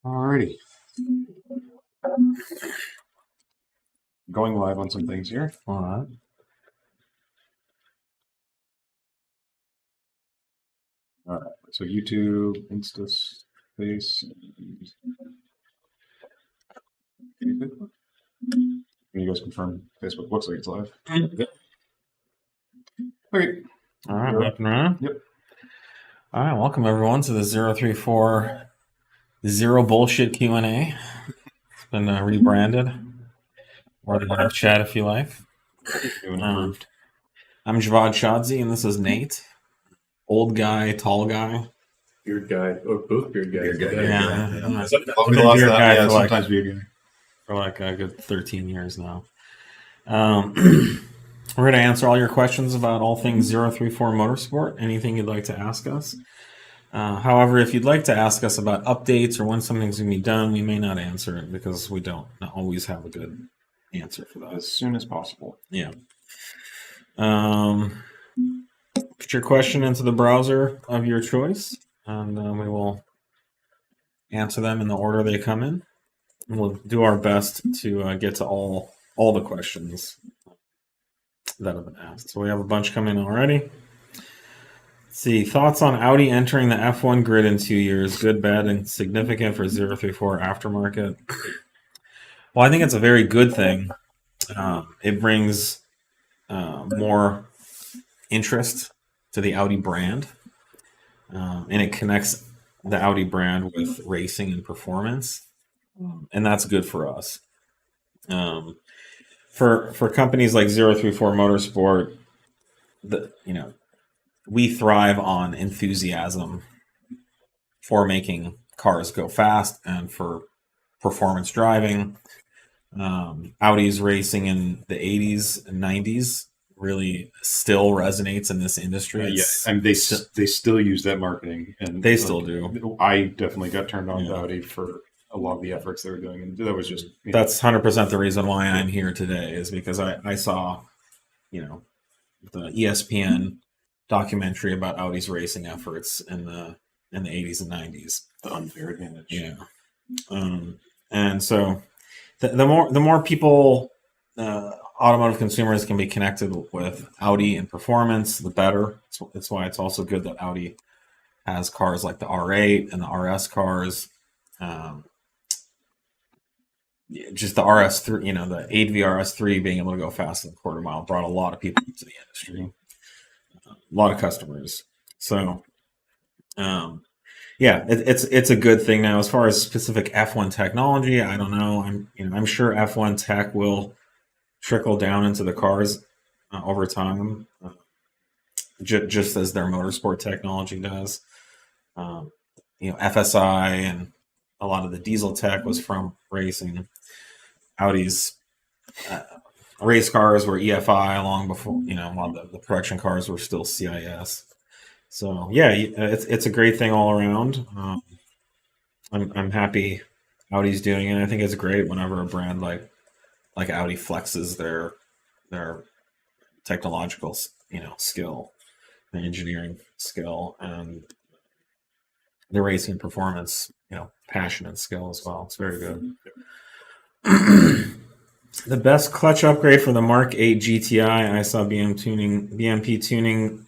Alrighty. Going live on some things here. Alright. Alright, so YouTube, Insta Space. Can you guys confirm Facebook looks like it's live? Yep. Okay. Alright, looking around. Yep. Alright, welcome everyone to the 034 Zero Bullshit Q&A. It's been rebranded. Or the live chat if you like. I'm Javad Shadzi and this is Nate. Old guy, tall guy. Beard guy. Oh, both beard guys. Beard guy. Yeah. We lost that. Yeah, sometimes beard guy. For like a good 13 years now. We're going to answer all your questions about all things 034 Motorsport, anything you'd like to ask us. However, if you'd like to ask us about updates or when something's going to be done, we may not answer it because we don't always have a good answer for that. As soon as possible. Yeah. Put your question into the browser of your choice, and we will answer them in the order they come in. We'll do our best to get to all the questions that have been asked. So we have a bunch coming in already. Let's see, thoughts on Audi entering the F1 grid in 2 years? Good, bad, and significant for 034 aftermarket. Well, I think it's a very good thing. It brings more interest to the Audi brand, and it connects the Audi brand with racing and performance. And that's good for us. For companies like 034 Motorsport, we thrive on enthusiasm for making cars go fast and for performance driving. Audi's racing in the 80s and 90s really still resonates in this industry. Yeah, I mean, they still use that marketing, and they still do. I definitely got turned on to Audi for a lot of the efforts they were doing, and that was just that's 100% the reason why I'm here today, is because I saw the ESPN documentary about Audi's racing efforts in the 80s and 90s. The unfair advantage. Yeah. And so the more people, automotive consumers can be connected with Audi and performance, the better. That's why it's also good that Audi has cars like the R8 and the RS cars. Just the RS3, the 8V RS3 being able to go fast in a quarter mile brought a lot of people into the industry, a lot of customers. So, it's a good thing. Now, as far as specific F1 technology, I don't know. I'm sure F1 tech will trickle down into the cars over time, just as their motorsport technology does. FSI and a lot of the diesel tech was from racing. Audi's race cars were EFI long before, while the production cars were still CIS. So yeah, it's a great thing all around. I'm happy Audi's doing it. I think it's great whenever a brand like Audi flexes their technological skill, the engineering skill, and the racing performance passion and skill as well. It's very good. The best clutch upgrade for the Mark 8 GTI, I saw BMP tuning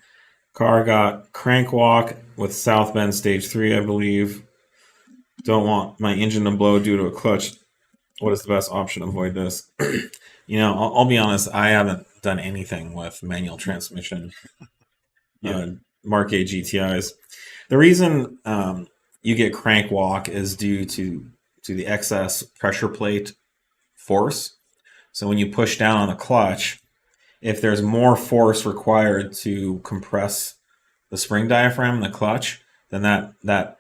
car got crank walk with South Bend Stage 3, I believe. Don't want my engine to blow due to a clutch. What is the best option to avoid this? I'll be honest, I haven't done anything with manual transmission Mark 8 GTIs. The reason you get crank walk is due to the excess pressure plate force. So when you push down on the clutch, if there's more force required to compress the spring diaphragm in the clutch, then that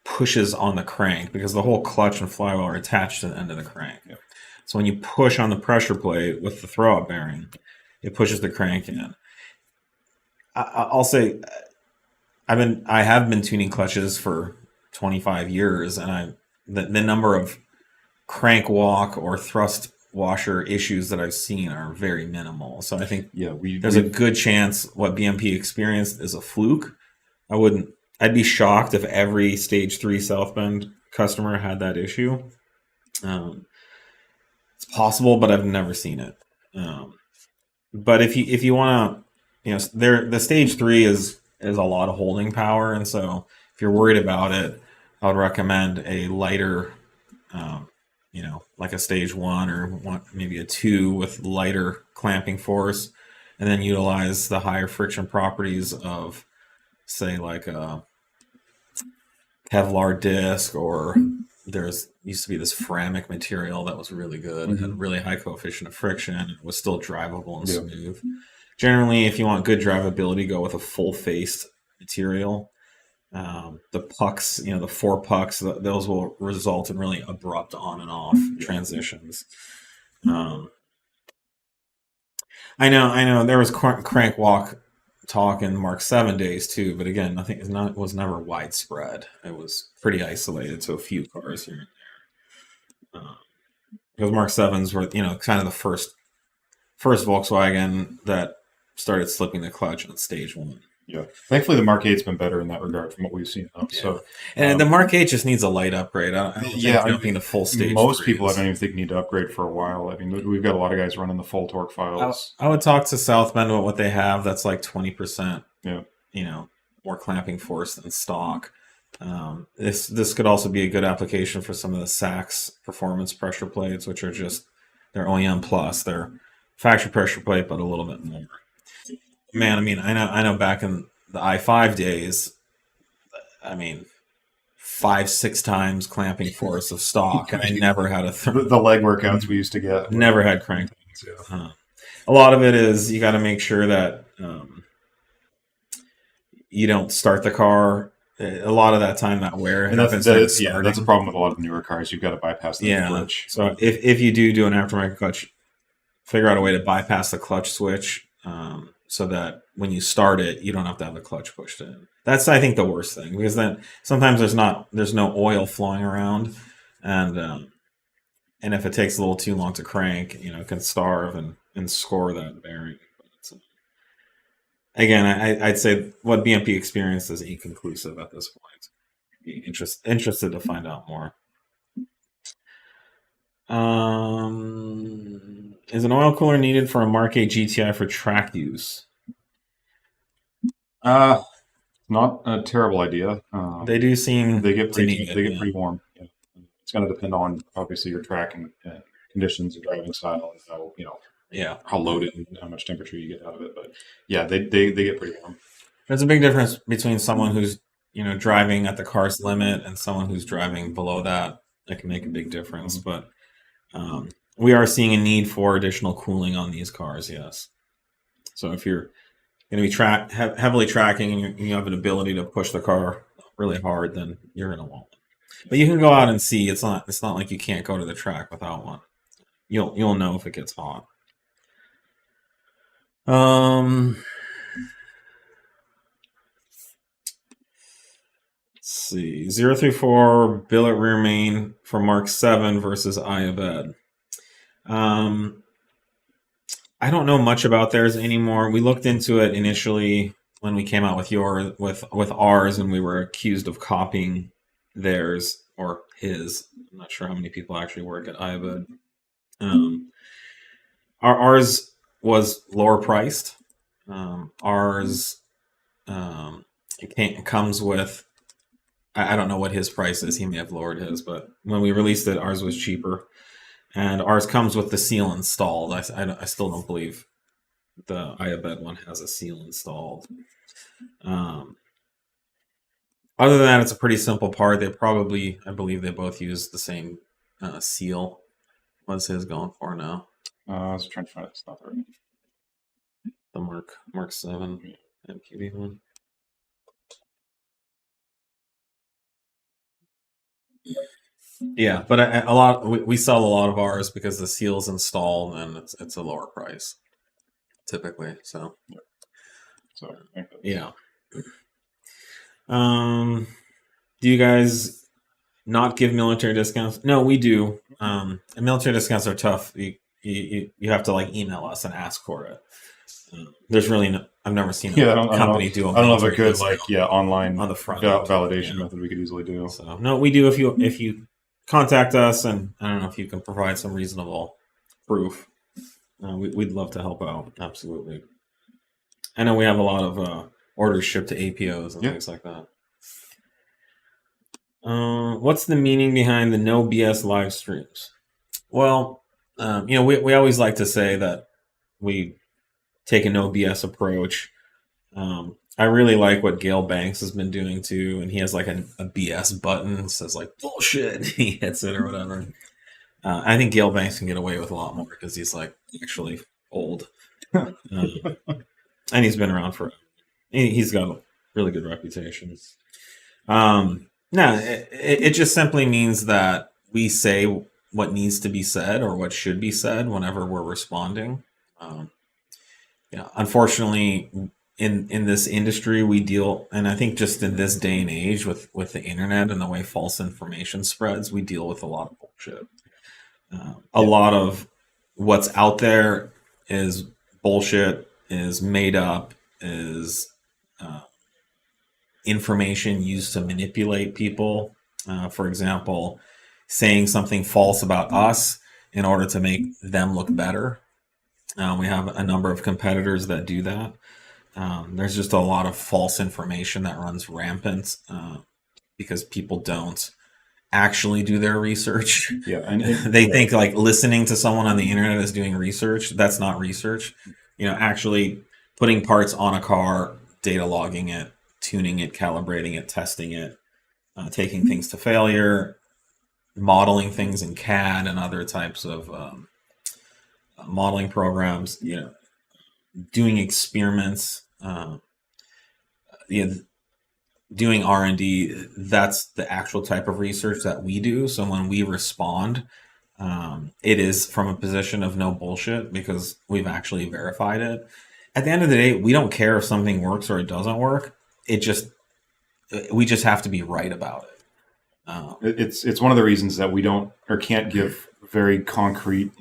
pushes on the crank, because the whole clutch and flywheel are attached to the end of the crank. So when you push on the pressure plate with the throw-up bearing, it pushes the crank in. I'll say I have been tuning clutches for 25 years, and the number of crank walk or thrust washer issues that I've seen are very minimal. So I think there's a good chance what BMP experienced is a fluke. I wouldn't I'd be shocked if every Stage 3 South Bend customer had that issue. It's possible, but I've never seen it. But if you want to, the Stage 3 is a lot of holding power, and so if you're worried about it, I would recommend a lighter, like a Stage 1 or maybe a 2 with lighter clamping force, and then utilize the higher friction properties of, say, like a Kevlar disc, or there's used to be this ceramic material that was really good. It had a really high coefficient of friction. It was still drivable and smooth. Generally, if you want good drivability, go with a full-faced material. The pucks, the 4 pucks, those will result in really abrupt on and off transitions. I know. There was crank walk talk in Mark 7 days too, but again, I think it was never widespread. It was pretty isolated to a few cars here and there. Because Mark 7s were, kind of the first Volkswagen that started slipping the clutch on Stage 1. Yeah, thankfully the Mark 8's been better in that regard from what we've seen. So, and the Mark 8 just needs a light upgrade. I don't think jumping the full Stage. Most people, I don't even think need to upgrade for a while. I mean, we've got a lot of guys running the full torque files. I would talk to South Bend about what they have. That's like 20%. Yeah, more clamping force than stock. This could also be a good application for some of the Sachs performance pressure plates, which are just their OEM plus. They're factory pressure plate, but a little bit more. Man, I mean, I know back in the i5 days, 5-6 times clamping force of stock, and I never had the leg workouts we used to get. Never had crank. A lot of it is you got to make sure that you don't start the car. A lot of that time, that wear, and that's a problem with a lot of the newer cars. You've got to bypass the clutch. So if you do an aftermarket clutch, figure out a way to bypass the clutch switch. So that when you start it, you don't have to have the clutch pushed in. That's, I think, the worst thing, because then sometimes there's no oil flowing around, and if it takes a little too long to crank, it can starve and score that bearing. But again, I'd say what BMP experienced is inconclusive at this point. Be interested to find out more. Is an oil cooler needed for a Mark 8 GTI for track use? Not a terrible idea. They do seem they get pretty warm. Yeah. It's going to depend on obviously your track and conditions, your driving style, and how loaded and how much temperature you get out of it. But yeah, they get pretty warm. There's a big difference between someone who's driving at the car's limit and someone who's driving below that. That can make a big difference, but we are seeing a need for additional cooling on these cars, yes. So if you're going to be heavily tracking and you have an ability to push the car really hard, then you're going to want one. But you can go out and see. It's not like you can't go to the track without one. You'll know if it gets hot. Let's see. 034 billet rear main for Mark 7 versus iabed. I don't know much about theirs anymore. We looked into it initially when we came out with ours, and we were accused of copying theirs or his. I'm not sure how many people actually work at iabed. Ours was lower priced. Ours it comes with. I don't know what his price is. He may have lowered his, but when we released it, ours was cheaper. And ours comes with the seal installed. I still don't believe the iabed one has a seal installed. Other than that, it's a pretty simple part. I believe they both use the same seal. What's his going for now? I was trying to find it. It's not there. The Mark 7 MQB one. Yeah, but we sell a lot of ours because the seal's installed and it's a lower price typically. So yeah. Do you guys not give military discounts? No, we do. And military discounts are tough. You have to email us and ask for it. There's really I've never seen Yeah, a company do a I don't know of a military good discount online on the front validation end. method we could easily do. So no, we do if you contact us, and I don't know if you can provide some reasonable proof. We'd love to help out. Absolutely. I know we have a lot of orders shipped to APOs and things like that. What's the meaning behind the no BS live streams? Well, we always like to say that we take a no BS approach. I really like what Gail Banks has been doing too, and he has like a BS button that says like bullshit. He hits it or whatever. I think Gail Banks can get away with a lot more because he's like actually old, and he's been around for. He's got a really good reputation. No, it just simply means that we say what needs to be said or what should be said whenever we're responding. Unfortunately, in this industry, we deal, and I think just in this day and age with the internet and the way false information spreads, we deal with a lot of bullshit. A lot of what's out there is bullshit, is made up, is information used to manipulate people. For example, saying something false about us in order to make them look better. We have a number of competitors that do that. There's just a lot of false information that runs rampant because people don't actually do their research. Yeah, and they think like listening to someone on the internet is doing research. That's not research. Actually putting parts on a car, data logging it, tuning it, calibrating it, testing it, taking things to failure, modeling things in CAD and other types of modeling programs, doing experiments, doing R&D. That's the actual type of research that we do. So when we respond, it is from a position of no bullshit because we've actually verified it. At the end of the day, we don't care if something works or it doesn't work. We just have to be right about it. It's one of the reasons that we don't or can't give very concrete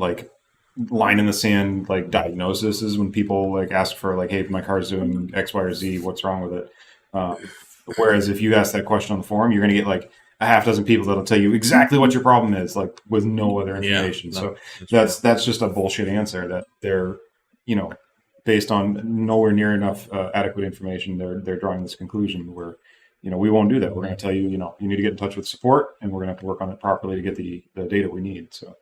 line in the sand diagnosis is when people ask for hey, my car's doing X, Y, or Z, what's wrong with it? Whereas if you ask that question on the forum, you're going to get a half dozen people that'll tell you exactly what your problem is, with no other information. So that's just a bullshit answer that they're based on nowhere near enough adequate information. They're drawing this conclusion where we won't do that. We're going to tell you you need to get in touch with support, and we're going to have to work on it properly to get the data we need. So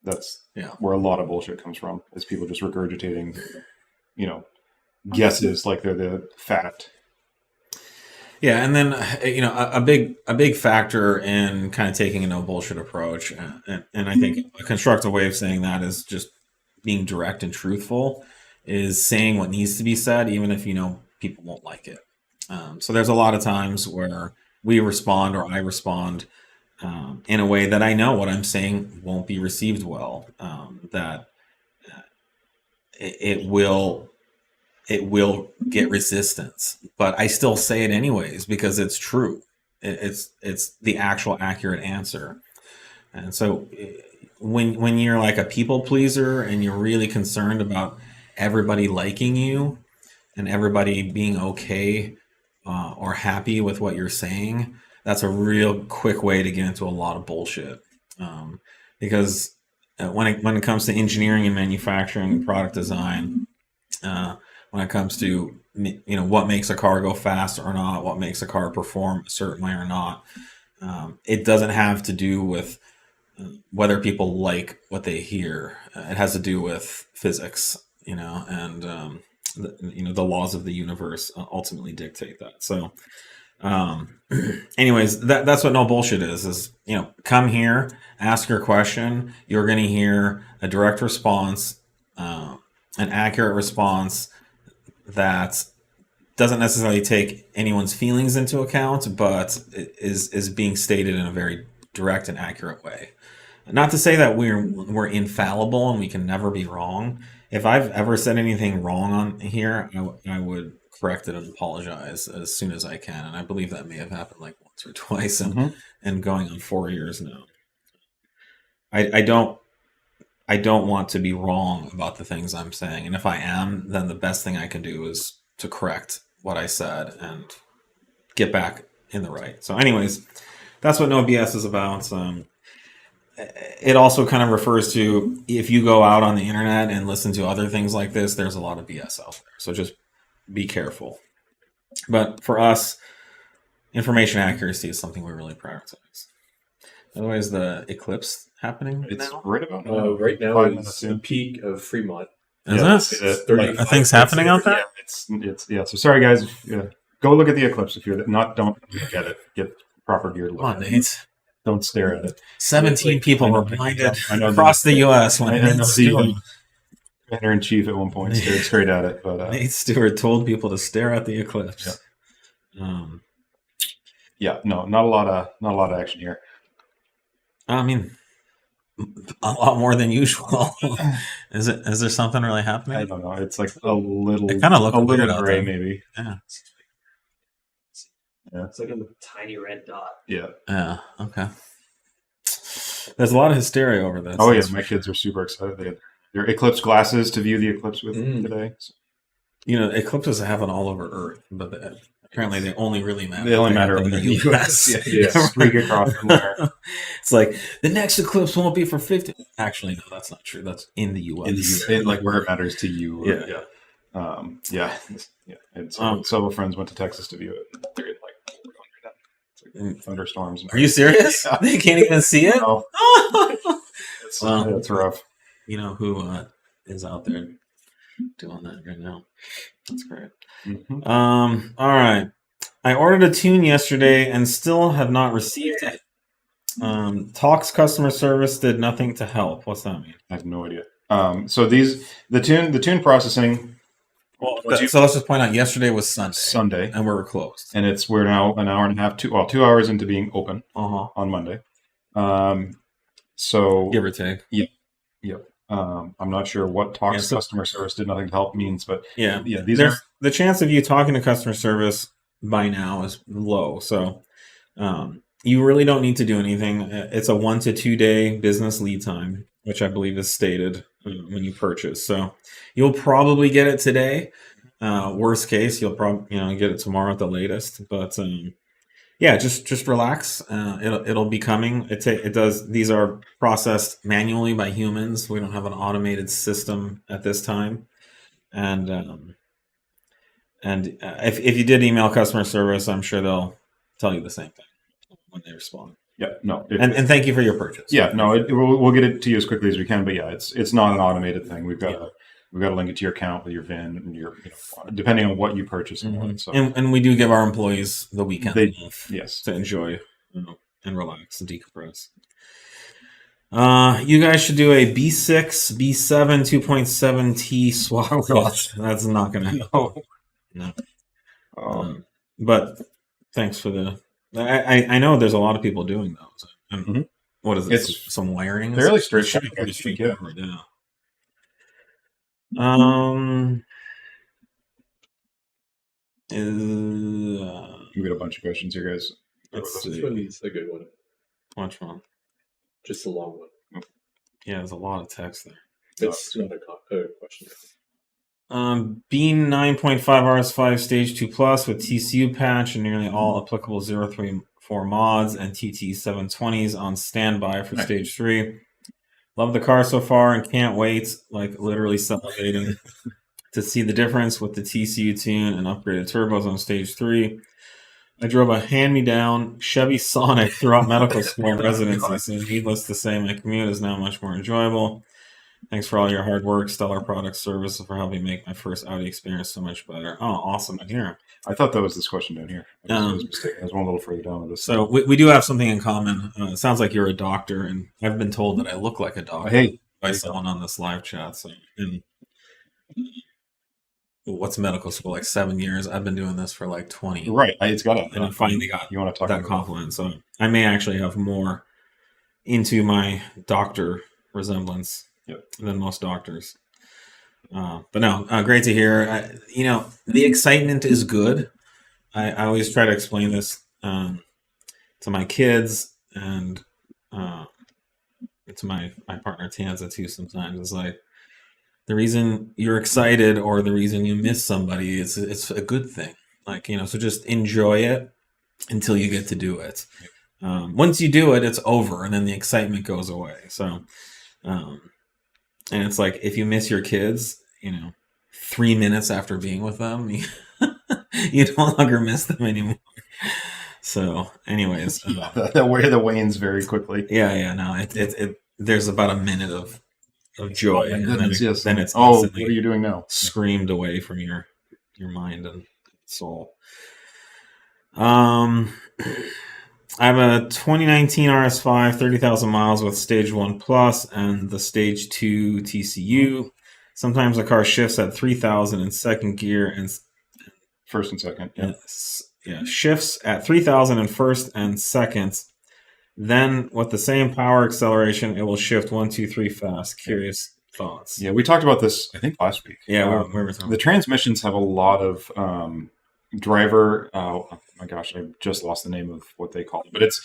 that's where a lot of bullshit comes from, is people just regurgitating guesses like they're the fact. Yeah, and then a big factor in kind of taking a no bullshit approach, and I think a constructive way of saying that is just being direct and truthful, is saying what needs to be said, even if people won't like it. So there's a lot of times where we respond or I respond in a way that I know what I'm saying won't be received well, that it will get resistance, but I still say it anyways because it's true. It's the actual accurate answer. And so when you're like a people pleaser and you're really concerned about everybody liking you and everybody being okay or happy with what you're saying, that's a real quick way to get into a lot of bullshit. Because when it comes to engineering and manufacturing and product design, when it comes to what makes a car go fast or not, what makes a car perform a certain way or not, it doesn't have to do with whether people like what they hear. It has to do with physics, and the laws of the universe ultimately dictate that. So anyways, that's what no bullshit is come here, ask your question. You're going to hear a direct response, an accurate response that doesn't necessarily take anyone's feelings into account, but is being stated in a very direct and accurate way. Not to say that we're infallible and we can never be wrong. If I've ever said anything wrong on here, I would correct it and apologize as soon as I can. And I believe that may have happened once or twice, and going on 4 years now. I don't I don't want to be wrong about the things I'm saying. And if I am, then the best thing I can do is to correct what I said and get back in the right. So anyways, that's what No BS is about. It also kind of refers to if you go out on the internet and listen to other things like this, there's a lot of BS out there. So just be careful. But for us, information accuracy is something we really prioritize. Otherwise, the eclipse happening It's now? right about now. Right now 5 is minutes the in. peak of Fremont. Is Yeah, it? it's, Like, Are things happening out there? Yeah, it's so sorry guys. Go look at the eclipse if you're not. Don't look at it. Get proper gear to look Come on, at it. Nate. Don't stare at it. 17 people I know- were blinded I know across the U.S. when I know Nate the Stewart, commander in chief at one point stared straight at it, but Nate Stewart told people to stare at the eclipse. yeah, no, not a lot of action here. I mean, a lot more than usual. Is there something really I happening? don't know. It's like a little, It kind of looks a weird little out gray, there. maybe. Yeah. It's like a tiny red dot. Yeah. Yeah. Okay. There's a lot of hysteria over this. Oh yeah, that's my for sure. kids are super excited. They had their eclipse glasses to view the eclipse with today. So You know, eclipses happen all over Earth, but apparently they only really matter. they only matter in in the the U.S. US. Yeah, streak across from there. It's like the next eclipse won't be for 50. Actually, no, that's not true. That's in the U.S. In the US, like where it matters to you. Yeah. Yeah. And so several friends went to Texas to view it. They're getting like 400 thunderstorms. Are you serious? They can't even see it. No, Well, it's rough. You know who is out there doing that right now? That's great. Mhm. All right. I ordered a tune yesterday and still have not received it. Talks customer service did nothing to help. What's that mean? I have no idea. So the tune processing Well, so let's just point out yesterday was Sunday, Sunday, and we're closed. and we're now an hour and a half, 2 hours into being open on Monday. So Give or take. I'm not sure what talks customer service did nothing to help means, but Yeah, these are the chance of you talking to customer service by now is low. So you really don't need to do anything. It's a 1 to 2 day business lead time, which I believe is stated when you purchase. So you'll probably get it today. Worst case, you'll probably get it tomorrow at the latest. But yeah, just relax. It'll be coming. It does. These are processed manually by humans. We don't have an automated system at this time. And if you did email customer service, I'm sure they'll tell you the same thing when they respond. Yeah, no, And thank you for your purchase. Yeah, no, we'll get it to you as quickly as we can. But yeah, it's not an automated thing. We've got to link it to your account with your VIN and your depending on what you purchase. Mm-hmm. So and we do give our employees the weekend off to enjoy and relax and decompress. You guys should do a B6, B7, 2.7T swap watch. That's not going to help. No. But thanks for the. I know there's a lot of people doing those. What is it? It's some wiring? fairly straight. Should be pretty straightforward. Yeah. We got a bunch of questions here, guys. This one is a good one. Which one? Just a long one. Yeah, there's a lot of text there. It's not a question. B9.5 RS5 Stage 2 Plus with TCU patch and nearly all applicable 034 mods and TT720s on standby for Stage 3. Love the car so far and can't wait, like literally salivating, to see the difference with the TCU tune and upgraded turbos on Stage 3. I drove a hand-me-down Chevy Sonic throughout medical school and residency, so needless to say, my commute is now much more enjoyable. Thanks for all your hard work, stellar product service, and for helping make my first Audi experience so much better. Oh, awesome to hear. I thought that was this question down here. I was mistaken. There's one a little further down on this. So we do have something in common. It sounds like you're a doctor, and I've been told that I look like a doctor by someone on this live chat. So, what's medical school? Like 7 years. I've been doing this for like 20. Right. It's got and I finally got you want to talk that compliment. So I may actually have more into my doctor resemblance than most doctors. But no, great to hear. The excitement is good. I always try to explain this to my kids, and to my partner Tanza too sometimes. It's like the reason you're excited or the reason you miss somebody is it's a good thing. Like, so just enjoy it until you get to do it. Once you do it, it's over, and then the excitement goes away. So, and it's like if you miss your kids, 3 minutes after being with them, you no longer miss them anymore. So, anyways, the wanes very quickly. No, there's about a minute of joy, and then it's what are you doing now? Screamed away from your mind and soul. I have a 2019 RS5, 30,000 miles with Stage 1 Plus and the Stage 2 TCU. Sometimes the car shifts at 3,000 in second gear and first and second. Shifts at 3,000 in first and second. Then with the same power acceleration, it will shift 1, 2, 3 fast. Curious thoughts? Yeah, we talked about this, I think, last week. Yeah, we were talking. The transmissions have a lot of driver. Oh my gosh, I just lost the name of what they call it, but it's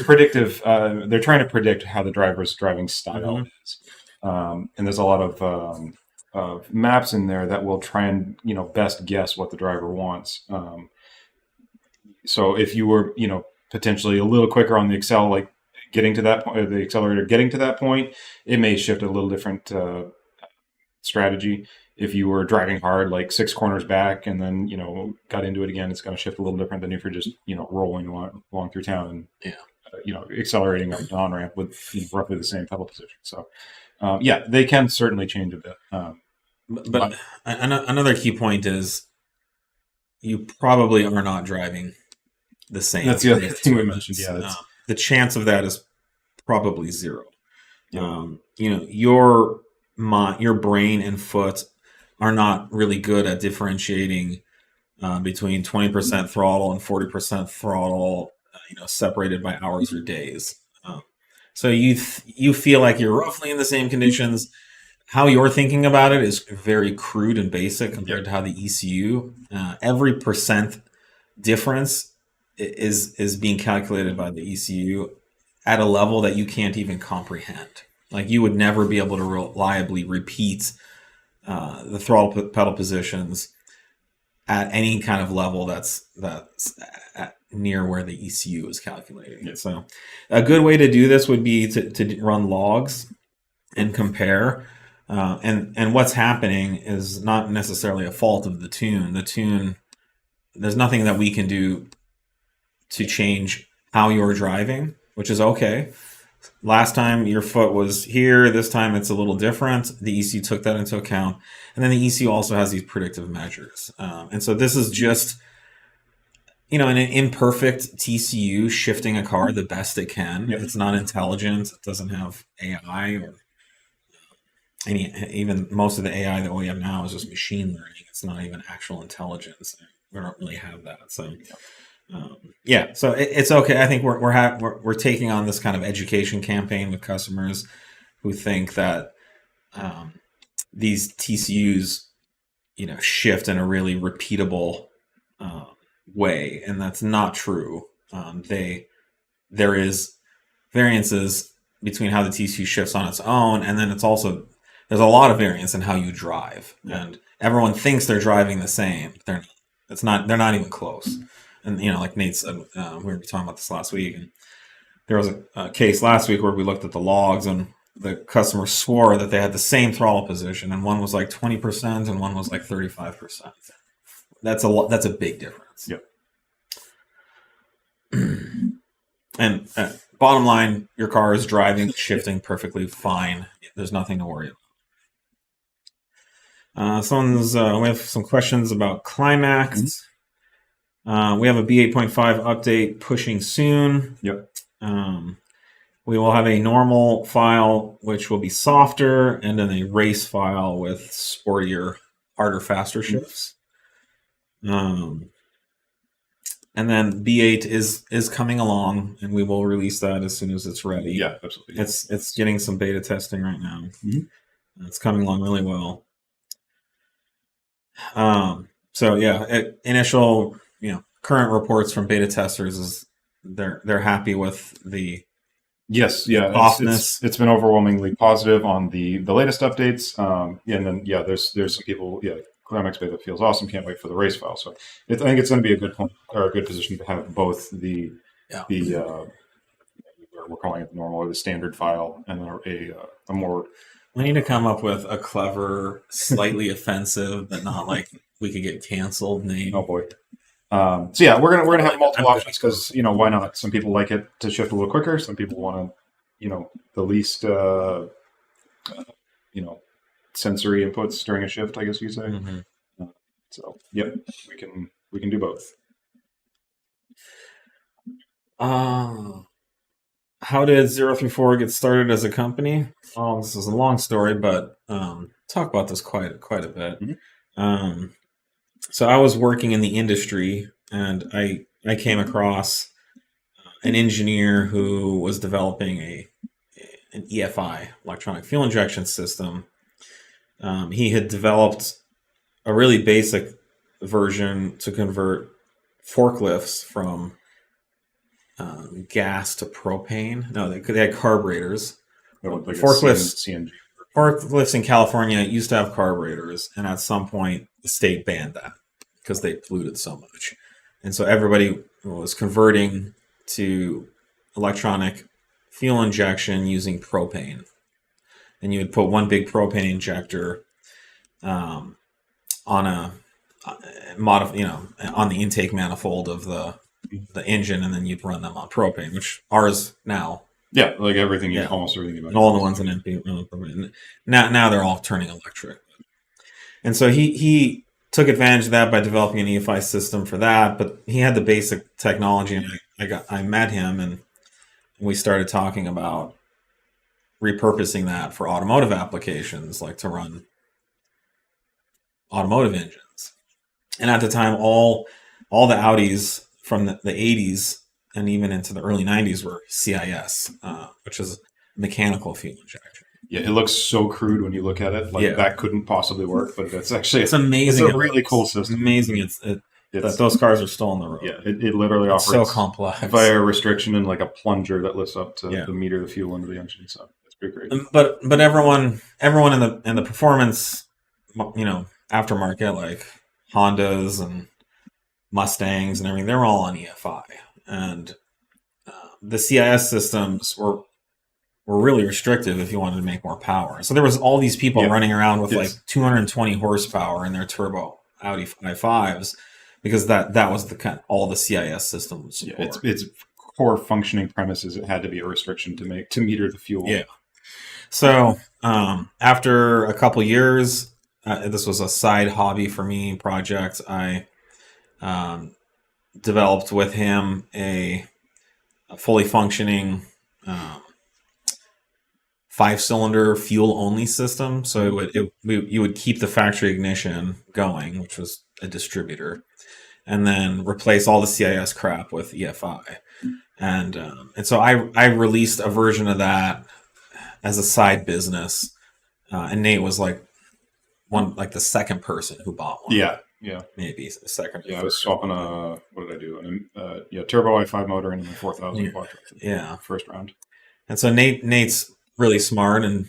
predictive. They're trying to predict how the driver's driving style is, and there's a lot of maps in there that will try and best guess what the driver wants. So if you were potentially a little quicker on the accel, like getting to that point, the accelerator getting to that point, it may shift a little different strategy. If you were driving hard, like 6 corners back, and then got into it again, it's going to shift a little different than if you're just rolling along through town and accelerating up the on ramp with roughly the same pedal position. So they can certainly change a bit. But another key point is you probably are not driving the same. That's the other thing we mentioned. Yeah, the chance of that is probably 0. Yeah. Your brain and foot are not really good at differentiating between 20% throttle and 40% throttle, separated by hours or days. So you feel like you're roughly in the same conditions. How you're thinking about it is very crude and basic compared to how the ECU. Every percent difference is being calculated by the ECU at a level that you can't even comprehend. Like you would never be able to reliably repeat the throttle pedal positions at any kind of level that's at near where the ECU is calculating. Yeah. So a good way to do this would be to run logs and compare. And what's happening is not necessarily a fault of the tune. The tune, there's nothing that we can do to change how you're driving, which is okay. Last time your foot was here, this time it's a little different. The ECU took that into account. And then the ECU also has these predictive measures. And so this is just, an imperfect TCU shifting a car the best it can. Yep. It's not intelligent. It doesn't have AI or even most of the AI that we have now is just machine learning. It's not even actual intelligence. We don't really have that. So, so it's okay. I think we're taking on this kind of education campaign with customers who think that these TCUs, shift in a really repeatable way, and that's not true. There is variances between how the TCU shifts on its own, and then there's a lot of variance in how you drive, and everyone thinks they're driving the same. They're not even close. And like Nate said, we were talking about this last week, and there was a case last week where we looked at the logs, and the customer swore that they had the same throttle position, and one was like 20% and one was like 35%. That's a big difference. Yep. And bottom line, your car is driving, shifting perfectly fine. There's nothing to worry about. We have some questions about Klimax. We have a B8.5 update pushing soon. Yep. We will have a normal file, which will be softer, and then a race file with sportier, harder, faster shifts. And then B8 is coming along, and we will release that as soon as it's ready. Yeah, absolutely. It's getting some beta testing right now. Mm-hmm. It's coming along really well. Initial current reports from beta testers is they're happy with the Yes, yeah, softness. it's been overwhelmingly positive on the latest updates. And then there's some people, Klimax beta feels awesome. Can't wait for the race file. So I think it's going to be a good point or a good position to have both the we're calling it the normal or the standard file, and a more. We need to come up with a clever, slightly offensive, but not like we could get canceled name. Oh boy. So yeah, we're gonna have multiple options because why not? Some people like it to shift a little quicker. Some people want to the least sensory inputs during a shift, I guess you say. Mm-hmm. So yep, we can do both. How did 034 get started as a company? Oh, this is a long story, but talk about this quite a bit. Mm-hmm. So I was working in the industry, and I came across an engineer who was developing an EFI, electronic fuel injection system. He had developed a really basic version to convert forklifts from gas to propane. No, they had carburetors. Like Forklifts, CNG. Forklifts in California used to have carburetors, and at some point the state banned that because they polluted so much. And so everybody was converting to electronic fuel injection using propane. And you would put one big propane injector on on the intake manifold of the engine, and then you'd run them on propane, which ours now. Yeah, like everything, almost everything. And all the ones in NP run on propane. Now they're all turning electric. And so he took advantage of that by developing an EFI system for that, but he had the basic technology, and I met him, and we started talking about repurposing that for automotive applications, like to run automotive engines. And at the time, all the Audis from the 80s and even into the early 90s were CIS, which is mechanical fuel injection. Yeah, it looks so crude when you look at it. Like that couldn't possibly work, but it's amazing. It's a really cool system. It's amazing. That those cars are still on the road. Yeah, it literally it's operates so complex via a restriction and like a plunger that lifts up to meter the fuel into the engine. So it's pretty great. But everyone in the performance, aftermarket, like Hondas and Mustangs and everything, they're all on EFI, and the CIS systems were really restrictive if you wanted to make more power. So there was all these people running around with like 220 horsepower in their turbo Audi i5s because that was all the CIS system would support. Yeah, its core functioning premises, it had to be a restriction to meter the fuel. Yeah. So after a couple years, this was a side hobby for me project. I developed with him a fully functioning 5-cylinder fuel-only system. So you would keep the factory ignition going, which was a distributor, and then replace all the CIS crap with EFI. And so I released a version of that as a side business, and Nate was like the second person who bought one. Yeah, maybe a second. Yeah, I was swapping what did I do? Turbo i5 motor and a 4,000 quattro. Yeah, first round. And so Nate's really smart and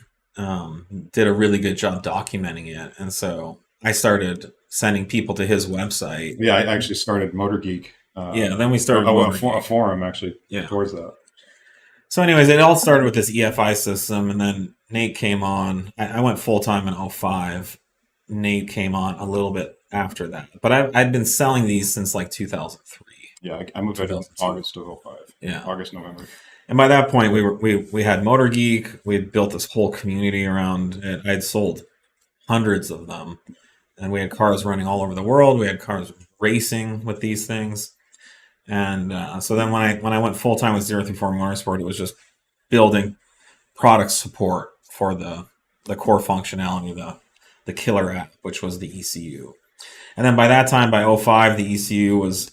did a really good job documenting it. And so I started sending people to his website. Yeah, I actually started Motor Geek. Then we started a forum actually towards that. So anyways, it all started with this EFI system, and then Nate came on. I went full-time in 2005. Nate came on a little bit after that. But I'd been selling these since like 2003. Yeah, I moved out in August of 2005. Yeah. August, November. And by that point, we had Motor Geek. We had built this whole community around it. I'd sold hundreds of them. And we had cars running all over the world. We had cars racing with these things. And so then when I went full-time with 034 Motorsport, it was just building product support for the core functionality, the killer app, which was the ECU. And then by that time, by 2005, the ECU was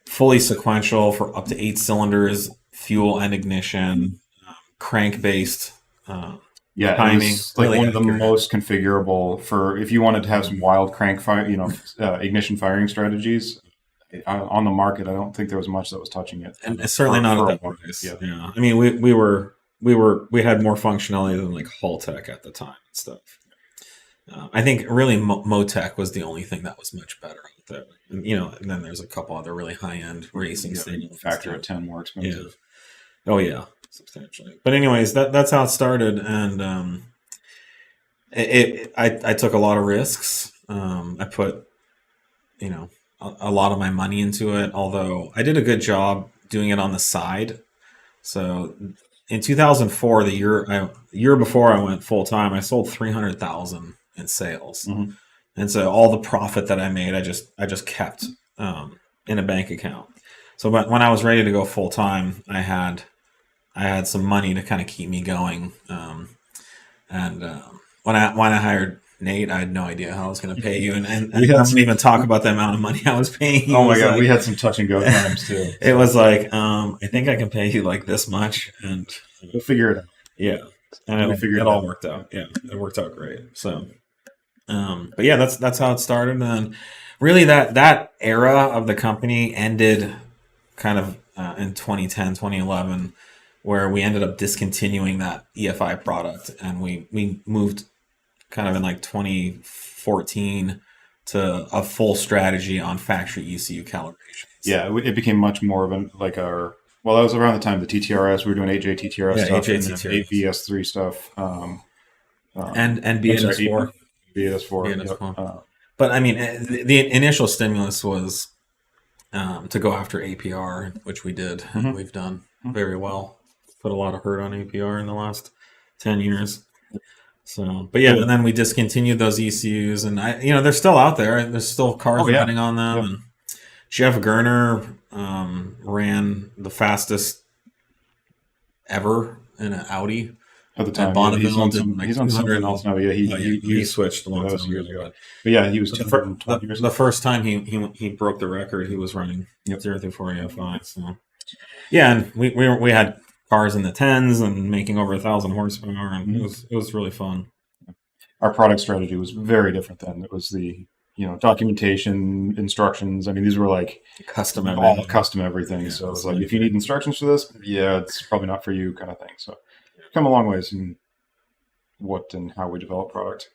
fully sequential for up to 8 cylinders, fuel and ignition, crank-based timing. It's like really one of the most configurable for if you wanted to have some wild crank fire, ignition firing strategies. on the market, I don't think there was much that was touching it. And it's certainly not for at that a while. price. Yeah. Yeah. I mean, we had more functionality than like Haltech at the time and stuff. I think really Motec was the only thing that was much better out there. And, and then there's a couple other really high-end racing stadiums. Factor of 10 more expensive. Yeah. Oh yeah, substantially. But anyways, that's how it started, and I took a lot of risks. I put, a lot of my money into it. Although I did a good job doing it on the side. So in 2004, the year before I went full time, I sold 300,000 in sales, and so all the profit that I made, I just kept in a bank account. So when I was ready to go full time, I had some money to kind of keep me going. And when I hired Nate, I had no idea how I was going to pay you, and I didn't even talk about the amount of money I was paying you. Oh my god, we had some touch and go times too. It was like, I think I can pay you like this much, and we'll figure it out. Yeah, and it all worked out. Yeah, it worked out great. So, but yeah, that's how it started, and really that era of the company ended kind of in 2010, 2011, where we ended up discontinuing that EFI product, and we moved kind of in like 2014 to a full strategy on factory ECU calibration. Yeah, it became much more of that was around the time the TTRS, we were doing AJ TTRS stuff, AJ and TTRS. BS3 stuff. And BS4. BS4. Yep. But I mean, the initial stimulus was to go after APR, which we did, and we've done very well. Put a lot of hurt on APR in the last 10 years. So, but yeah, and then we discontinued those ECUs, and they're still out there. There's still cars running on them. Yep. And Jeff Gerner ran the fastest ever in an Audi at the time. At Bonneville, he's on something else now. Yeah, he switched a long time years ago. But yeah, he was the first time he broke the record. He was running 0 through 4 EFI. So yeah, and we had cars in the tens and making over 1,000 horsepower, and it was really fun. Our product strategy was very different then. It was the documentation, instructions. I mean, these were like custom everything. So it was like, if you need instructions for this, it's probably not for you, kind of thing. So we've come a long ways in what and how we develop product.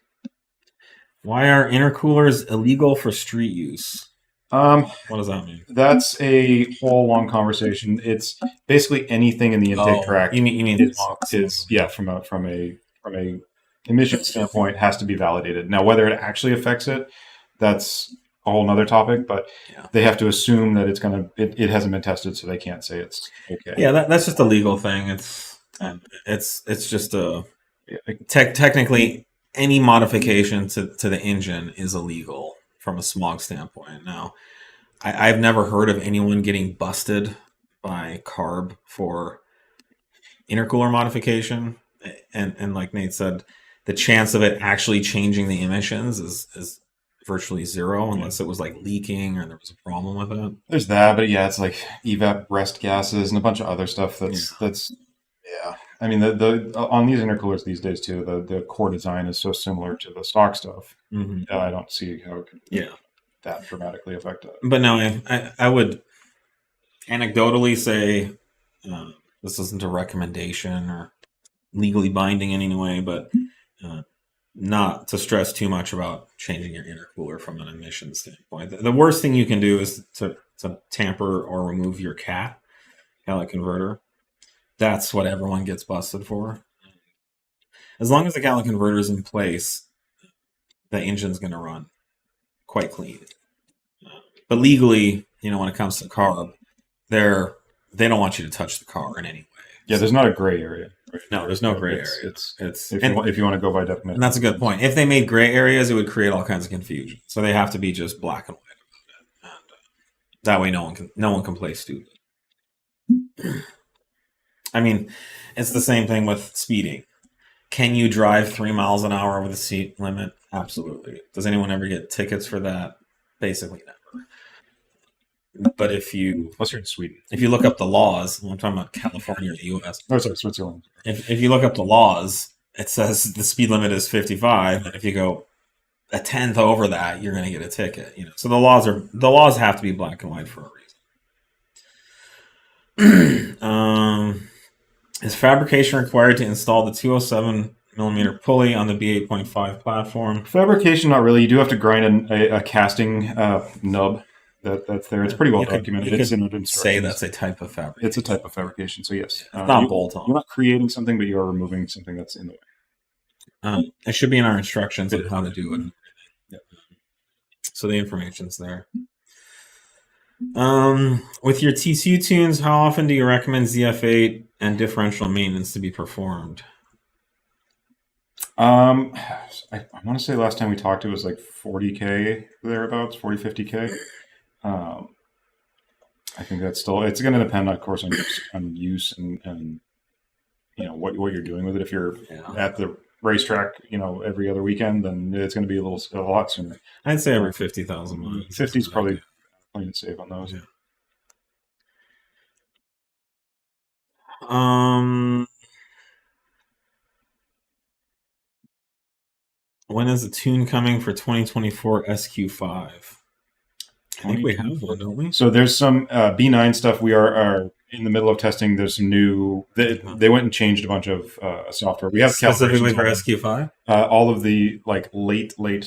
Why are intercoolers illegal for street use? What does that mean? That's a whole long conversation. It's basically anything in the intake tract. You mean is from a emission standpoint has to be validated. Now, whether it actually affects it, that's a whole nother topic. But they have to assume that it hasn't been tested, so they can't say it's okay. Yeah, that's just a legal thing. It's just technically any modification to the engine is illegal from a smog standpoint. Now, I've never heard of anyone getting busted by CARB for intercooler modification. And like Nate said, the chance of it actually changing the emissions is virtually zero unless it was like leaking or there was a problem with it. There's that, but it's like evap rest gases and a bunch of other stuff that's I mean, the on these intercoolers these days too, the core design is so similar to the stock stuff. I don't see how it could that dramatically affect it. But no, I would anecdotally say this isn't a recommendation or legally binding in any way, but not to stress too much about changing your intercooler from an emissions standpoint. The worst thing you can do is to tamper or remove your cat catalytic converter. That's what everyone gets busted for. As long as the catalytic converter is in place, the engine's going to run quite clean. But legally, when it comes to CARB, they don't want you to touch the car in any way. Yeah, there's not a gray area. Right? No, there's no gray area. It's if you want to go by definition. And that's a good point. If they made gray areas, it would create all kinds of confusion. So they have to be just black and white about it. And that way, no one can play stupid. I mean, it's the same thing with speeding. Can you drive 3 miles an hour over the speed limit? Absolutely. Does anyone ever get tickets for that? Basically never. But unless you're in Sweden. If you look up the laws, I'm talking about California or the U.S. Oh, sorry, Switzerland. If you look up the laws, it says the speed limit is 55. And if you go a tenth over that, you're going to get a ticket. So the laws have to be black and white for a reason. Is fabrication required to install the 207 millimeter pulley on the B8.5 platform? Fabrication, not really. You do have to grind a casting nub that's there. It's pretty well documented. It's in instructions. Say that's a type of fabrication. It's a type of fabrication. So yes, it's not bolt-on. You're not creating something, but you are removing something that's in the way. It should be in our instructions on how to do it. Yep. So the information's there. With your TCU tunes, how often do you recommend ZF8 and differential maintenance to be performed? I want to say last time we talked, it was like 40K thereabouts, 50K. I think that's still, it's going to depend, of course, on use and what you're doing with it. If you're at the racetrack, every other weekend, then it's going to be a lot sooner. I'd say every 50,000 miles. 50 is probably plenty safe on those. Yeah. When is the tune coming for 2024 SQ5? I think we have one, don't we? So there's some B9 stuff we are in the middle of testing. There's some new. They went and changed a bunch of software. We have specifically for SQ5. All of the late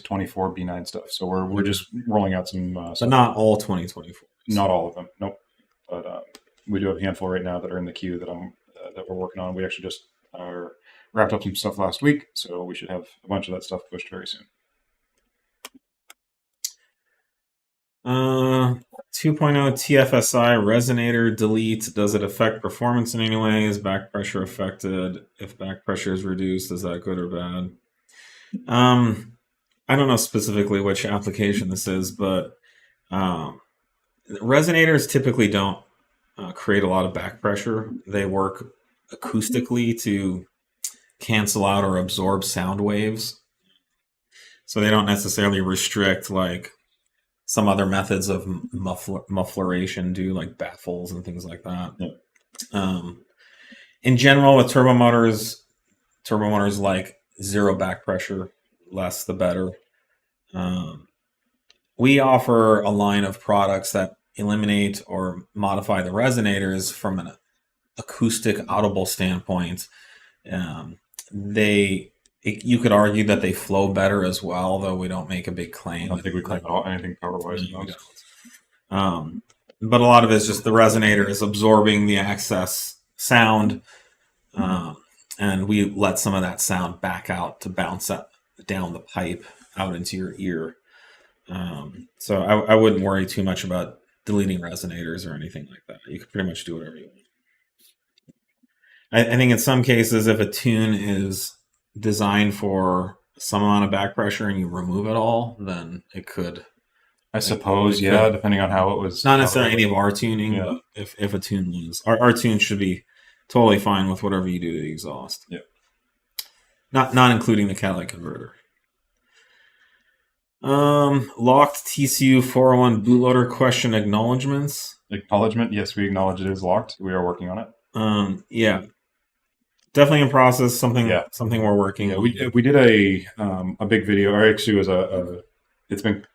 24 B9 stuff. So we're just rolling out some. But not all 2024. Not all of them. Nope. But we do have a handful right now that are in the queue that we're working on. We actually just wrapped up some stuff last week, so we should have a bunch of that stuff pushed very soon. 2.0 TFSI resonator delete. Does it affect performance in any way? Is back pressure affected? If back pressure is reduced, is that good or bad? I don't know specifically which application this is, but resonators typically don't create a lot of back pressure. They work acoustically to cancel out or absorb sound waves. So they don't necessarily restrict like some other methods of muffleration do, like baffles and things like that. Yeah. In general, with turbo motors like zero back pressure, less the better. We offer a line of products that eliminate or modify the resonators from an acoustic audible standpoint. You could argue that they flow better as well, though we don't make a big claim. I don't think we claim anything power-wise. But a lot of it is just the resonator is absorbing the excess sound, and we let some of that sound back out to bounce up down the pipe out into your ear. So I wouldn't worry too much about deleting resonators or anything like that. You could pretty much do whatever you want. I think in some cases, if a tune is designed for some amount of back pressure and you remove it all, then it could. I suppose, depending on how it was. Not necessarily any of our tuning, but if a tune was. Our tune should be totally fine with whatever you do to the exhaust. Yeah. Not including the catalytic converter. Locked TCU 401 bootloader question acknowledgments. Acknowledgement, yes, we acknowledge it is locked. We are working on it. Yeah. Definitely in process. Something we're working on. We did a big video. Our XU is it's been,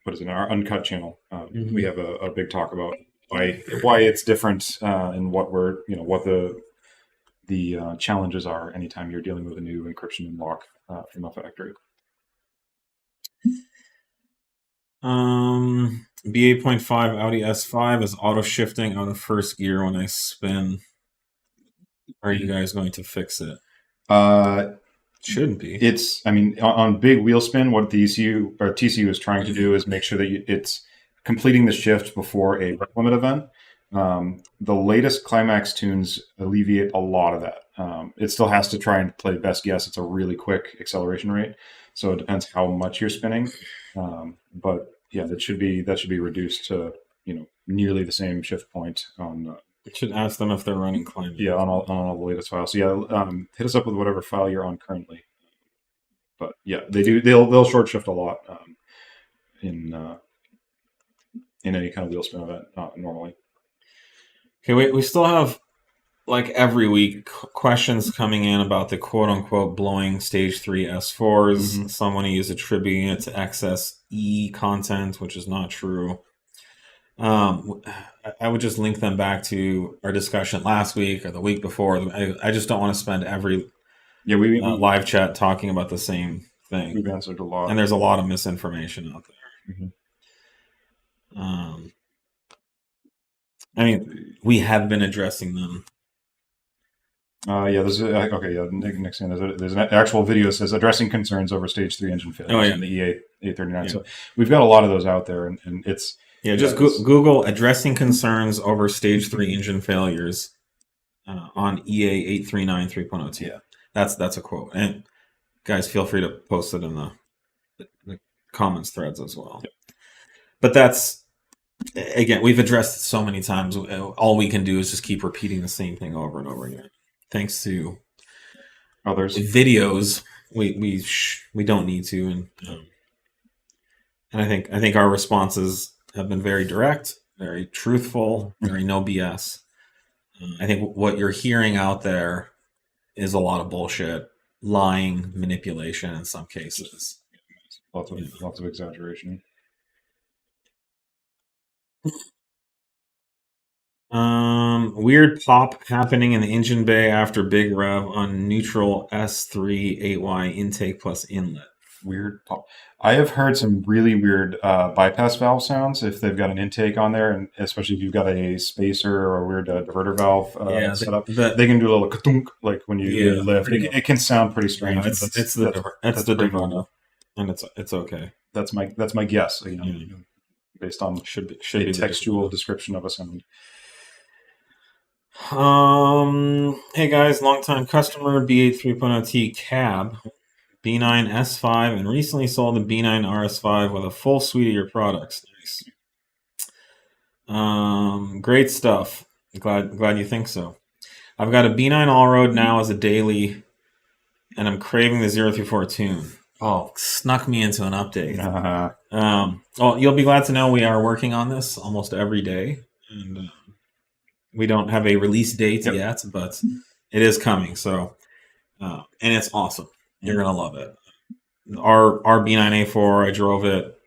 what is it, our uncut channel. We have a big talk about why it's different and what the challenges are anytime you're dealing with a new encryption and lock from a factory. B8.5 Audi S5 is auto shifting out of first gear when I spin. Are you guys going to fix it? Shouldn't be. On big wheel spin, what the ECU or TCU is trying to do is make sure that it's completing the shift before a rep limit event. The latest Klimax tunes alleviate a lot of that. It still has to try and play best guess. It's a really quick acceleration rate, so it depends how much you're spinning. But yeah, that should be reduced to nearly the same shift point on. You should ask them if they're running Klimax. Yeah, on all the latest files. So yeah, hit us up with whatever file you're on currently. But yeah, they do. They'll short shift a lot in any kind of wheel spin event normally. Okay, we still have like every week, questions coming in about the quote unquote blowing stage 3 S4s. Mhm. Someone is attributing it to excess E content, which is not true. I would just link them back to our discussion last week or the week before. I just don't want to spend every we live chat talking about the same thing. we've answered a lot, And there's a lot of misinformation out there. Mhm. I mean, we have been addressing them. There's okay. Yeah, Nick's saying there's an actual video that says addressing concerns over stage 3 engine failures in the E839. Yeah. So we've got a lot of those out there, and it's just Google addressing concerns over stage 3 engine failures on EA 839 3.02. Yeah, that's a quote. And guys, feel free to post it in the comments threads as well. Yeah. But that's, again, we've addressed it so many times. All we can do is just keep repeating the same thing over and over again. Thanks to others videos, we don't need to, and I think our responses have been very direct, very truthful, very no BS. I think what you're hearing out there is a lot of bullshit, lying, manipulation in some cases. lots of exaggeration. Weird pop happening in the engine bay after big rev on neutral S3 8Y intake plus inlet. Weird pop. I have heard some really weird bypass valve sounds if they've got an intake on there, and especially if you've got a spacer or a weird diverter valve set up. They can do a little ka-thunk, like when you lift. It can sound pretty strange. It's the diverter, and it's okay. That's my guess. Based on should be a textual description of a sound. Hey guys, longtime customer, B8 3.0T cab, B9 S5, and recently sold the B9 RS5 with a full suite of your products. Nice. Great stuff. Glad you think so. I've got a B9 Allroad now as a daily, and I'm craving the 0-4 tune. Oh, snuck me into an update. Well, you'll be glad to know we are working on this almost every day, and we don't have a release date yet, but it is coming. So, and it's awesome. You're gonna love it. Our B9 A4, I drove it,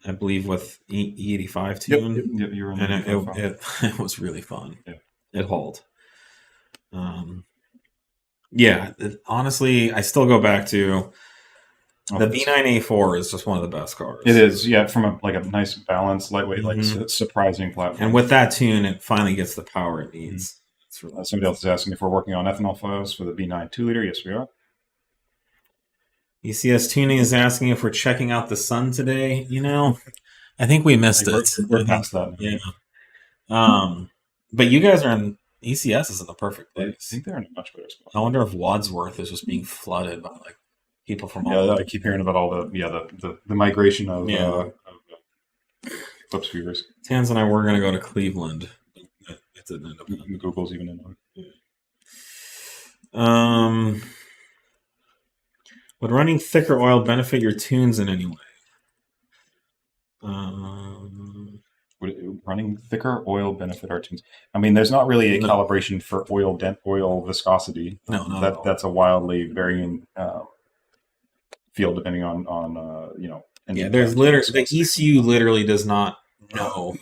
I believe, with E85 tune. Yep, you were in and it was really fun. Yeah. It hauled. Honestly, I still go back to the B9 A4 is just one of the best cars. It is, from a nice balanced, lightweight, surprising platform. And with that tune, it finally gets the power it needs. Really somebody else is asking if we're working on ethanol flows for the B9 2-liter. Yes, we are. ECS Tuning is asking if we're checking out the sun today. I think we missed it. We're past that. Yeah. But you guys are in ECS is in the perfect place. I think they're in a much better spot. I wonder if Wadsworth is just being flooded by people from all I keep hearing about all the migration of clips viewers. Tans and I were going to go to Cleveland. It didn't end up. Google's even in. Would running thicker oil benefit your tunes in any way? Would running thicker oil benefit our tunes? I mean, there's not really a calibration for oil viscosity. No, that's a wildly varying field depending on. There's literally the ECU literally does not know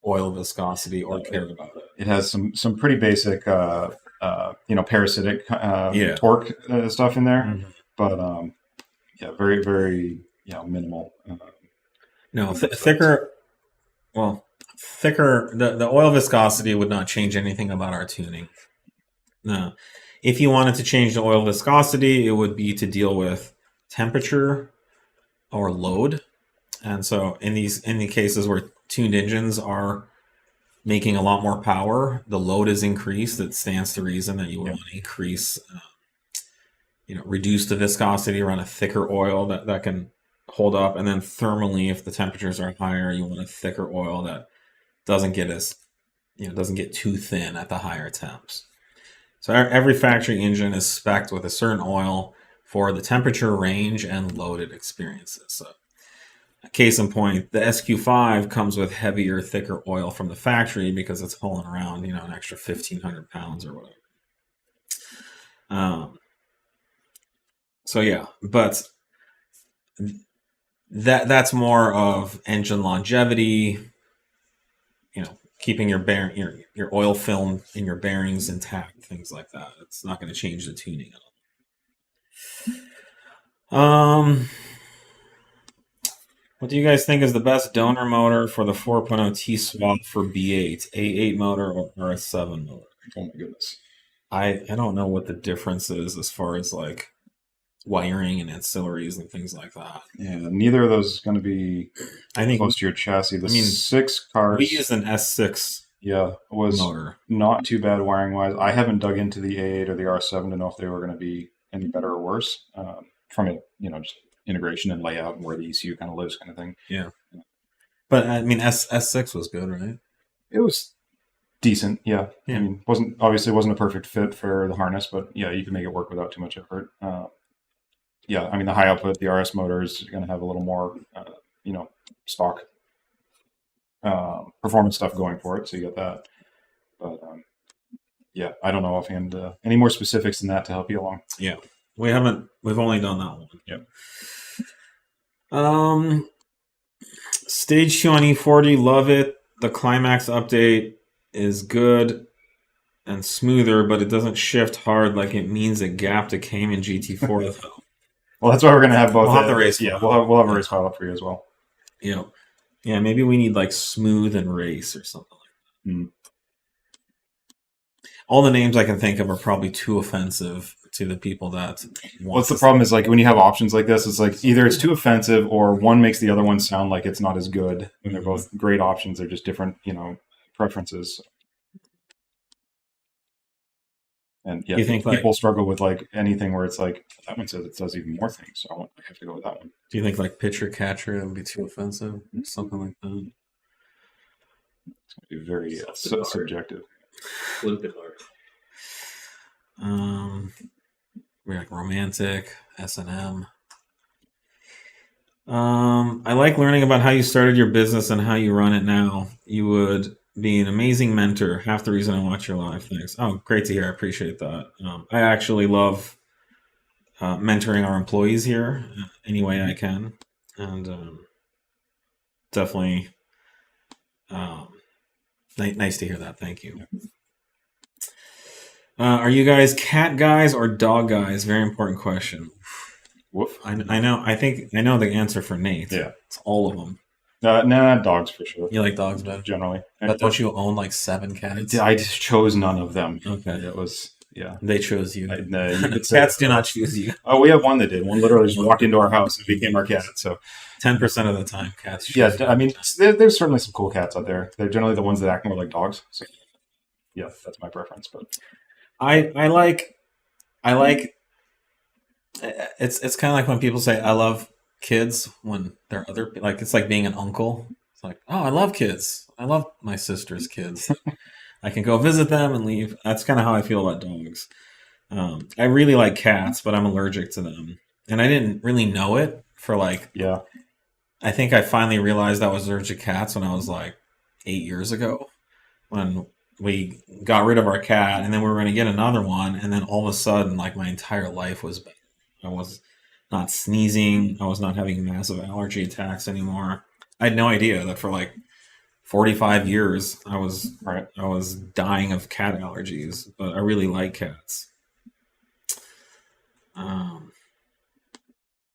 oil viscosity or care about it. It has some pretty basic parasitic torque stuff in there, but very very minimal. Thicker. Well, thicker. The oil viscosity would not change anything about our tuning. No, if you wanted to change the oil viscosity, it would be to deal with temperature or load. And so in the cases where tuned engines are making a lot more power, the load is increased. It stands to reason that you would want to increase, reduce the viscosity around a thicker oil that can hold up. And then thermally, if the temperatures are higher, you want a thicker oil that doesn't get too thin at the higher temps. So every factory engine is spec'd with a certain oil for the temperature range and loaded experiences. So case in point, the SQ5 comes with heavier, thicker oil from the factory because it's hauling around, an extra 1,500 pounds or whatever. So yeah, but that's more of engine longevity, keeping your oil film in your bearings intact, things like that. It's not going to change the tuning at all. What do you guys think is the best donor motor for the 4.0 T swap for B8? A8 motor or RS7 motor? Oh my goodness. I don't know what the difference is as far as like wiring and ancillaries and things like that. Yeah, neither of those is going to be close to your chassis. The 6 cars. We use an S6 was motor. Not too bad wiring wise. I haven't dug into the A8 or the R7 to know if they were going to be any better or worse from it, just integration and layout and where the ECU kind of lives, kind of thing. Yeah, but I mean, S6 was good, right? It was decent. Yeah. I mean, wasn't a perfect fit for the harness, but yeah, you can make it work without too much effort. Yeah, I mean, the high output, the RS motor is going to have a little more, stock performance stuff going for it, so you get that. But yeah, I don't know offhand any more specifics than that to help you along. Yeah, we've only done that one. Yep. Stage 2 on E40, love it. The Klimax update is good and smoother, but it doesn't shift hard like it means a gap to Cayman GT4 though. Well, that's why we're going to have both. We'll have the race. Yeah, we'll have a race file up for you as well. Yeah. Yeah, maybe we need like smooth and race or something like that. All the names I can think of are probably too offensive to the people that want. What's the problem is like when you have options like this, it's like either it's too offensive or one makes the other one sound like it's not as good. When they're both great options, they're just different, preferences. And yeah, you think people struggle with like anything where it's like that one says it does even more things, so I have to go with that one. Do you think like pitcher catcher would be too offensive, something like that? It's going to be very subjective. A little bit hard. We're like romantic, S&M. I like learning about how you started your business and how you run it now. You would be an amazing mentor. Half the reason I watch your live. Thanks. Oh, great to hear. I appreciate that. I actually love mentoring our employees here any way I can. And definitely nice to hear that. Thank you. Are you guys cat guys or dog guys? Very important question. Woof. I know. I think I know the answer for Nate. Yeah, it's all of them. Nah, dogs for sure. You like dogs better? Generally. But don't you own like 7 cats? I just chose none of them. Okay. It was, They chose you. You could say Cats do not choose you. Oh, we have one that did. One literally just walked into our house and became our cat. So 10% of the time, cats choose yeah, I mean, there's certainly some cool cats out there. They're generally the ones that act more like dogs. So yeah, that's my preference. But I like it's kind of like when people say I love kids when they're other, like it's like being an uncle. It's like, oh, I love kids. I love my sister's kids. I can go visit them and leave. That's kind of how I feel about dogs. I really like cats, but I'm allergic to them, and I didn't really know it for like. Yeah. I think I finally realized I was allergic to cats when I was like 8 years ago, when we got rid of our cat, and then we were going to get another one, and then all of a sudden, like my entire life was better. I was not sneezing. I was not having massive allergy attacks anymore. I had no idea that for like 45 years I was dying of cat allergies, but I really like cats.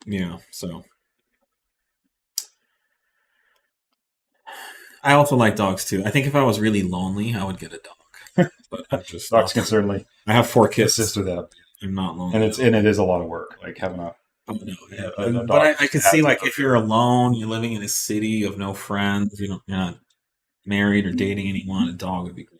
Yeah, so I also like dogs too. I think if I was really lonely, I would get a dog. But I just dogs can certainly. I have 4 kids. Assist with that. I'm not lonely, and it is a lot of work. Like having a. Oh, no, yeah. But I could see like if you're alone, you're living in a city of no friends, you're not married or dating anyone, a dog would be great.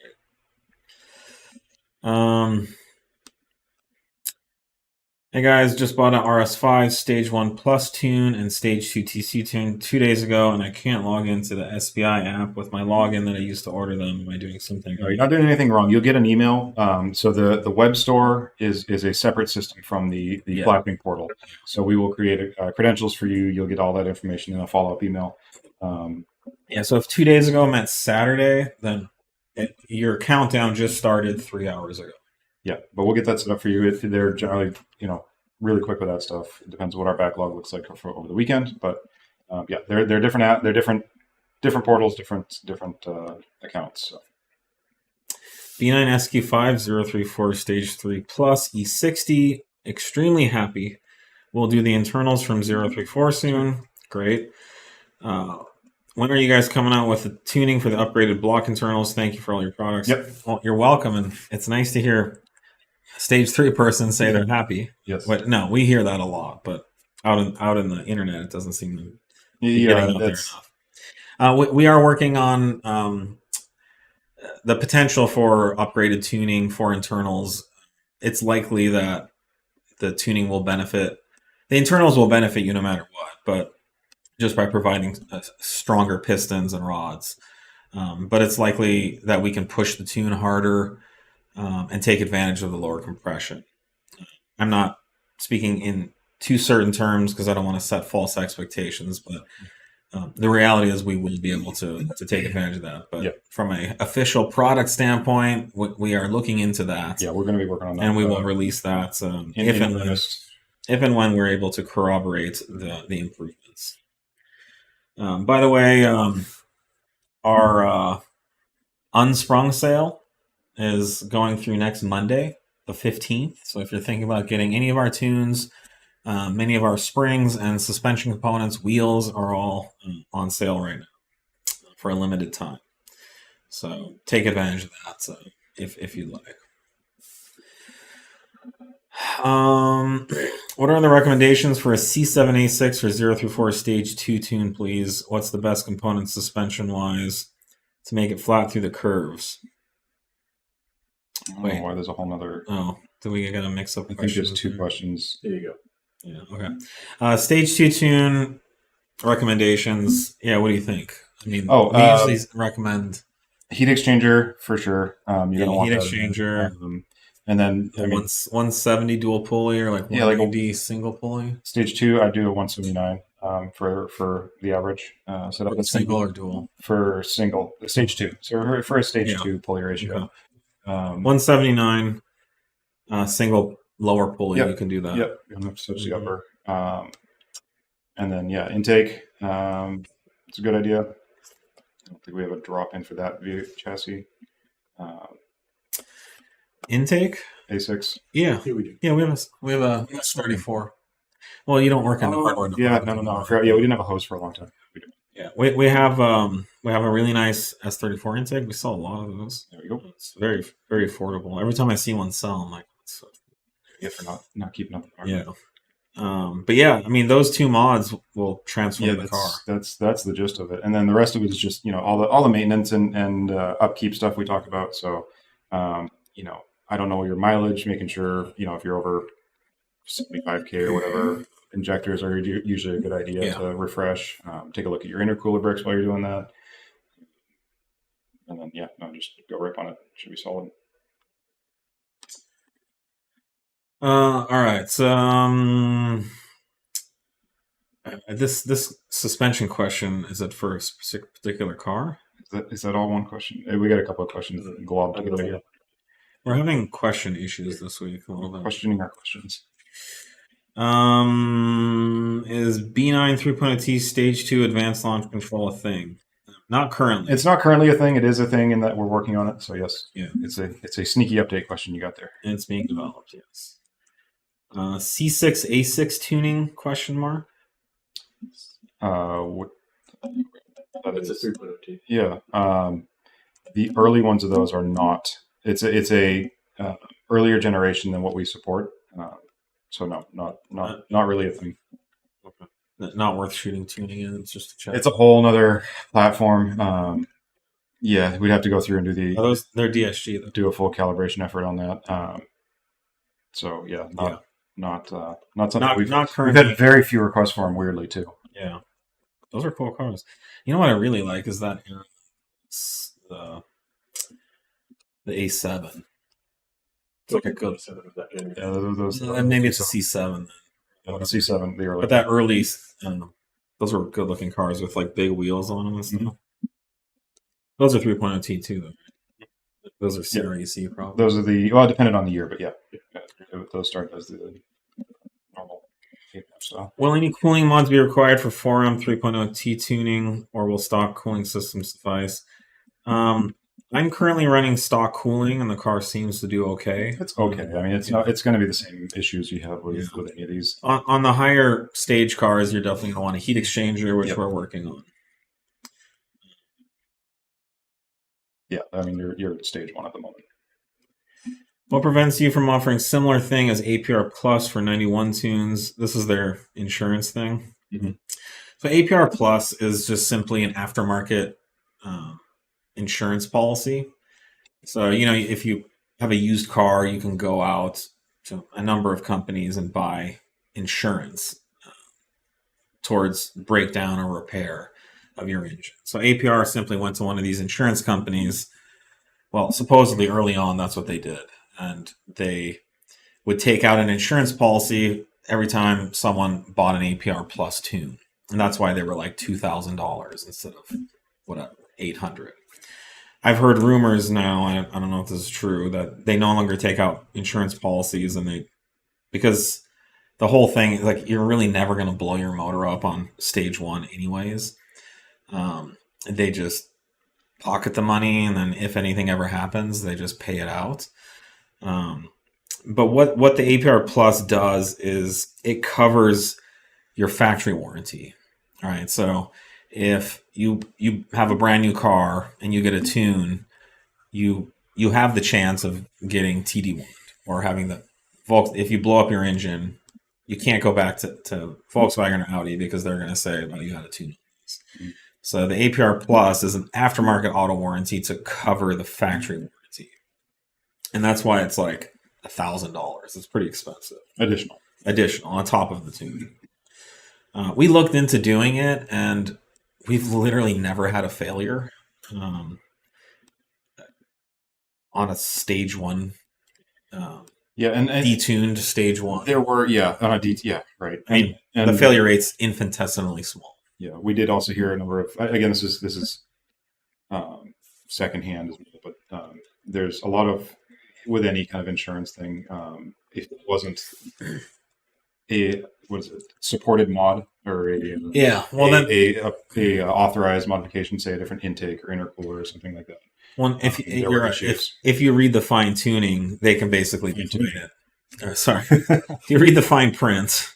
Hey guys, just bought an RS5 Stage 1 Plus tune and Stage 2 TC tune 2 days ago, and I can't log into the SBI app with my login that I used to order them. Am I doing something No, right? you're not doing anything wrong. You'll get an email. So the web store is a separate system from the Yeah. flapping portal. So we will create credentials for you. You'll get all that information in a follow-up email. Yeah, so if 2 days ago meant Saturday, then your countdown just started 3 hours ago. Yeah, but we'll get that set up for you. They're generally, really quick with that stuff. It depends what our backlog looks like for over the weekend. But yeah, they're different. They're different portals, different accounts. So. B9 SQ5 034 Stage 3 Plus E60. Extremely happy. We'll do the internals from 034 soon. Great. When are you guys coming out with the tuning for the upgraded block internals? Thank you for all your products. Yep. Well, you're welcome, and it's nice to hear a Stage 3 person say they're happy. Yes. But no, we hear that a lot, but out in the internet, it doesn't seem to be getting out there enough. We are working on the potential for upgraded tuning for internals. It's likely that the tuning will benefit. The internals will benefit you no matter what, but just by providing stronger pistons and rods. But it's likely that we can push the tune harder and take advantage of the lower compression. I'm not speaking in too certain terms because I don't want to set false expectations, but the reality is we will be able to take advantage of that. But from an official product standpoint, we are looking into that. Yeah, we're going to be working on that. And we will release that if and when we're able to corroborate the improvements. By the way, our unsprung sale is going through next Monday, the 15th. So if you're thinking about getting any of our tunes, many of our springs and suspension components, wheels are all on sale right now for a limited time. So take advantage of that if you'd like. What are the recommendations for a C7A6 or 034 Stage 2 tune, please? What's the best component suspension-wise to make it flat through the curves? Wait, there's a whole nother. Oh, do we got to mix up? I think there's two questions. There you go. Yeah. Okay. Stage 2 tune recommendations. Yeah. What do you think? I mean, we usually recommend heat exchanger for sure. You're gonna want heat exchanger. And then 170 dual pulley or like 180 single pulley. Stage 2, I do a 179 for the average setup. For single or dual? For single, Stage 2. So for a Stage 2 pulley ratio. Okay. 179 single lower pulley. You can do that. Yep. You don't have to switch the upper. And then intake. It's a good idea. I don't think we have a drop in for that via chassis. Intake A6. Yeah. Here we do. Yeah, we have a S34. Well, you don't work in the hardware. Yeah, no. We didn't have a hose for a long time. We do. Yeah, we have a really nice S34 intake. We sell a lot of those. There we go. It's very, very affordable. Every time I see one sell, I'm like, for not keeping up. Yeah. But yeah, I mean, those two mods will transform the car. That's the gist of it. And then the rest of it is just, all the maintenance and upkeep stuff we talk about. So, I don't know your mileage, making sure, if you're over 75K or whatever, injectors are usually a good idea to refresh. Take a look at your intercooler bricks while you're doing that. And then, just go rip on it. Should be solid. All right. So, this suspension question, is it for a particular car? Is that all one question? We got a couple of questions that globbed together. We're having question issues this week a little bit. Questioning our questions. Is B9 3.0T Stage 2 Advanced Launch Control a thing? Not currently. It's not currently a thing. It is a thing in that we're working on it. So yes, yeah, it's a sneaky update question you got there. And it's being developed. Yes. C6 A6 tuning question mark. What? It's a 3.0T. Yeah. The early ones of those are not. It's a earlier generation than what we support. So no, not really a thing. Okay. Not worth shooting tuning in. It's just a check. It's a whole nother platform. Yeah, we'd have to go through and they're DSG though. Do a full calibration effort on that. So yeah, not something Not we've currently. had very few requests for them. Weirdly, too. Yeah, those are cool cars. You know what I really like is that the A7. It's like a good. Yeah, those Maybe it's a C7. the C7, the early. But that early, those were good looking cars with like big wheels on them and stuff. Those are 3.0 T2 though. Those are CREC probably. Those are it depended on the year, but yeah, those start as the normal style. Will any cooling mods be required for 4M 3.0 T tuning, or will stock cooling systems suffice? I'm currently running stock cooling, and the car seems to do okay. It's okay. I mean, it's going to be the same issues you have with any of these. On the higher stage cars, you're definitely going to want a heat exchanger, which we're working on. Yeah, I mean, you're at stage 1 at the moment. What prevents you from offering similar thing as APR Plus for 91 tunes? This is their insurance thing. So APR Plus is just simply an aftermarket insurance policy. So, if you have a used car, you can go out to a number of companies and buy insurance towards breakdown or repair of your engine. So APR simply went to one of these insurance companies. Well, supposedly early on, that's what they did. And they would take out an insurance policy every time someone bought an APR Plus tune. And that's why they were like $2,000 instead of whatever, $800. I've heard rumors now, I don't know if this is true, that they no longer take out insurance policies, and because the whole thing, like, you're really never going to blow your motor up on stage 1 anyways. They just pocket the money, and then if anything ever happens, they just pay it out. But what the APR Plus does is it covers your factory warranty. All right, so if you have a brand new car and you get a tune, you have the chance of getting TD1 or having the if you blow up your engine, you can't go back to Volkswagen or Audi because they're going to say, well, you had a tune. So the APR Plus is an aftermarket auto warranty to cover the factory warranty. And that's why it's like $1,000. It's pretty expensive. Additional on top of the tune. We looked into doing it, and we've literally never had a failure on a stage 1. And detuned stage 1. There were on a right. And the failure rate's infinitesimally small. Yeah, we did also hear a number of. Again, this is secondhand, but there's a lot of with any kind of insurance thing. If it wasn't a supported mod or a authorized modification, say a different intake or intercooler or something like that. Well, if you read the fine tuning, they can basically decline it. Sorry, if you read the fine print,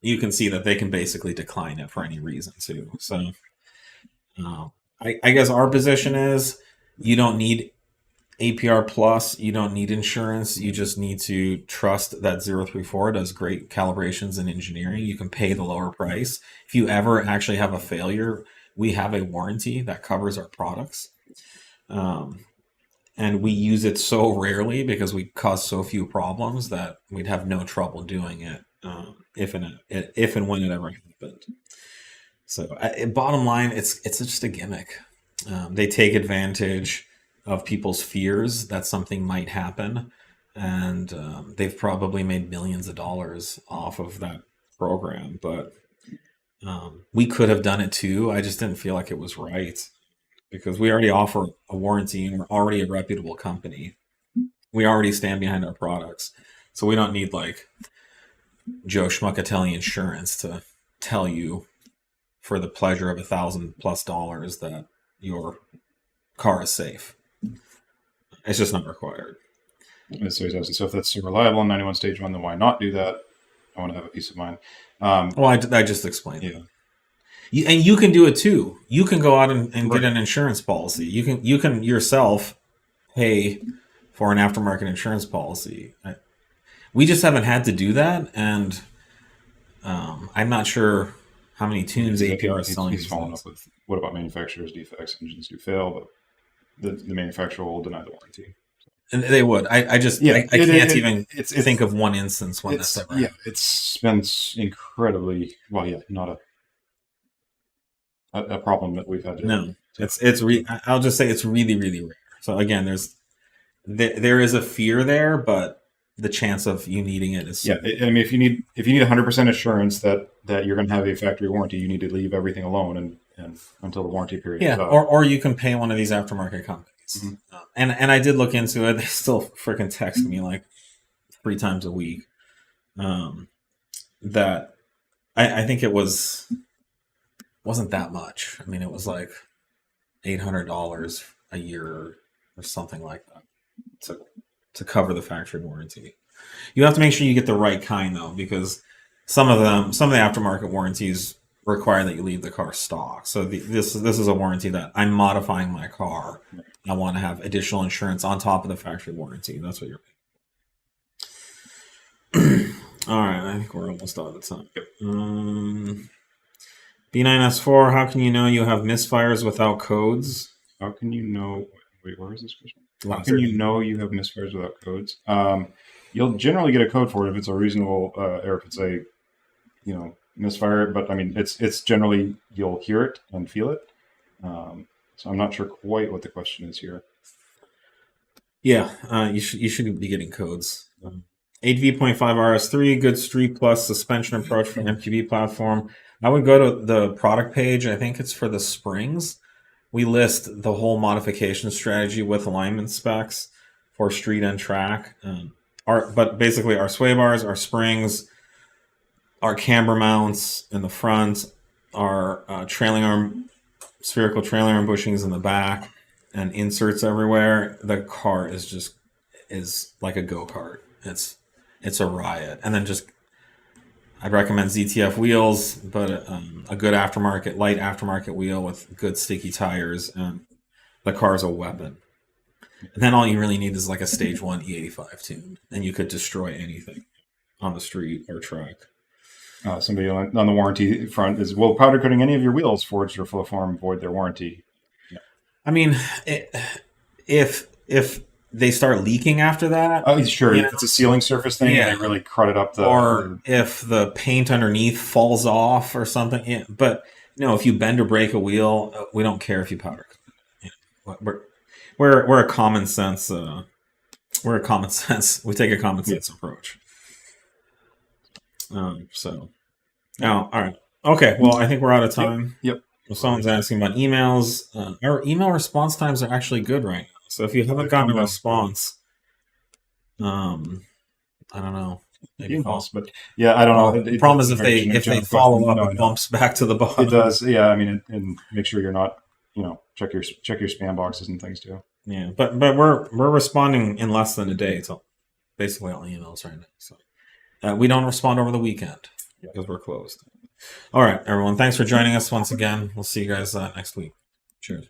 you can see that they can basically decline it for any reason too. So, I guess our position is you don't need APR Plus, you don't need insurance. You just need to trust that 034 does great calibrations and engineering. You can pay the lower price. If you ever actually have a failure, we have a warranty that covers our products. And we use it so rarely because we cause so few problems that we'd have no trouble doing it if and when it ever happened. So bottom line, it's just a gimmick. They take advantage of people's fears that something might happen, and they've probably made millions of dollars off of that program. But we could have done it too. I just didn't feel like it was right because we already offer a warranty and we're already a reputable company. We already stand behind our products, so we don't need like Joe Schmuckatelli Insurance to tell you for the pleasure of $1,000+ that your car is safe. It's just not required. So if that's super reliable on 91 stage 1, then why not do that? I want to have a peace of mind. I just explained that. And you can do it too. You can go out and get an insurance policy. You can yourself pay for an aftermarket insurance policy. We just haven't had to do that, and I'm not sure how many tunes APR is selling. He's following up with what about manufacturer's defects? Engines do fail, but the manufacturer will deny the warranty. And they would. I just Yeah, I can't even it's think of one instance when it's that's ever happened. it's been incredibly not a problem that we've had to. No, I'll just say it's really, really rare. So again, there is a fear there, but the chance of you needing it is I mean, if you need 100% assurance that you're going to have a factory warranty, you need to leave everything alone and until the warranty period is up. or you can pay one of these aftermarket companies. Mm-hmm. And I did look into it. They still freaking text me like 3 times a week. That I think it wasn't that much. I mean, it was like $800 a year or something like that to cover the factory warranty. You have to make sure you get the right kind though, because some of the aftermarket warranties require that you leave the car stock. So this is a warranty that I'm modifying my car. I want to have additional insurance on top of the factory warranty. That's what you're paying. All right, I think we're almost out of time. B9S4, how can you know you have misfires without codes? How can you know? Wait, where is this question? How can you know you have misfires without codes? You'll generally get a code for it if it's a reasonable, or if it's a, misfire. But I mean, it's generally you'll hear it and feel it. So I'm not sure quite what the question is here. Yeah, you should be getting codes. 8V.5 RS3, good street plus suspension approach for an MQB platform. I would go to the product page. I think it's for the springs. We list the whole modification strategy with alignment specs for street and track. But basically our sway bars, our springs, our camber mounts in the front, our trailing arm, spherical trailing arm bushings in the back, and inserts everywhere. The car is like a go-kart. It's a riot. And then I'd recommend ZTF wheels, but a good light aftermarket wheel with good sticky tires, and the car's a weapon. And then all you really need is like a stage 1 E85 tune, and you could destroy anything on the street or track. Somebody on the warranty front is, will powder coating any of your wheels, forged or flowformed, void their warranty? Yeah. I mean, if they start leaking after that. Oh, sure. If it's a sealing surface thing, and they really crud it up. Or if the paint underneath falls off or something. Yeah. But if you bend or break a wheel, we don't care if you powder. We're a common sense. We take a common sense approach. So now, all right. Okay. Well, I think we're out of time. Yep. Well, someone's asking about emails. Our email response times are actually good right now. So if you haven't gotten a response, I don't know. Maybe false, but yeah, I don't know. The problem is if they follow up, it bumps back to the bottom. It does, yeah. I mean, and make sure you're not, check your spam boxes and things too. Yeah, but we're responding in less than a day to basically all emails right now. So we don't respond over the weekend because we're closed. All right, everyone. Thanks for joining us once again. We'll see you guys next week. Cheers.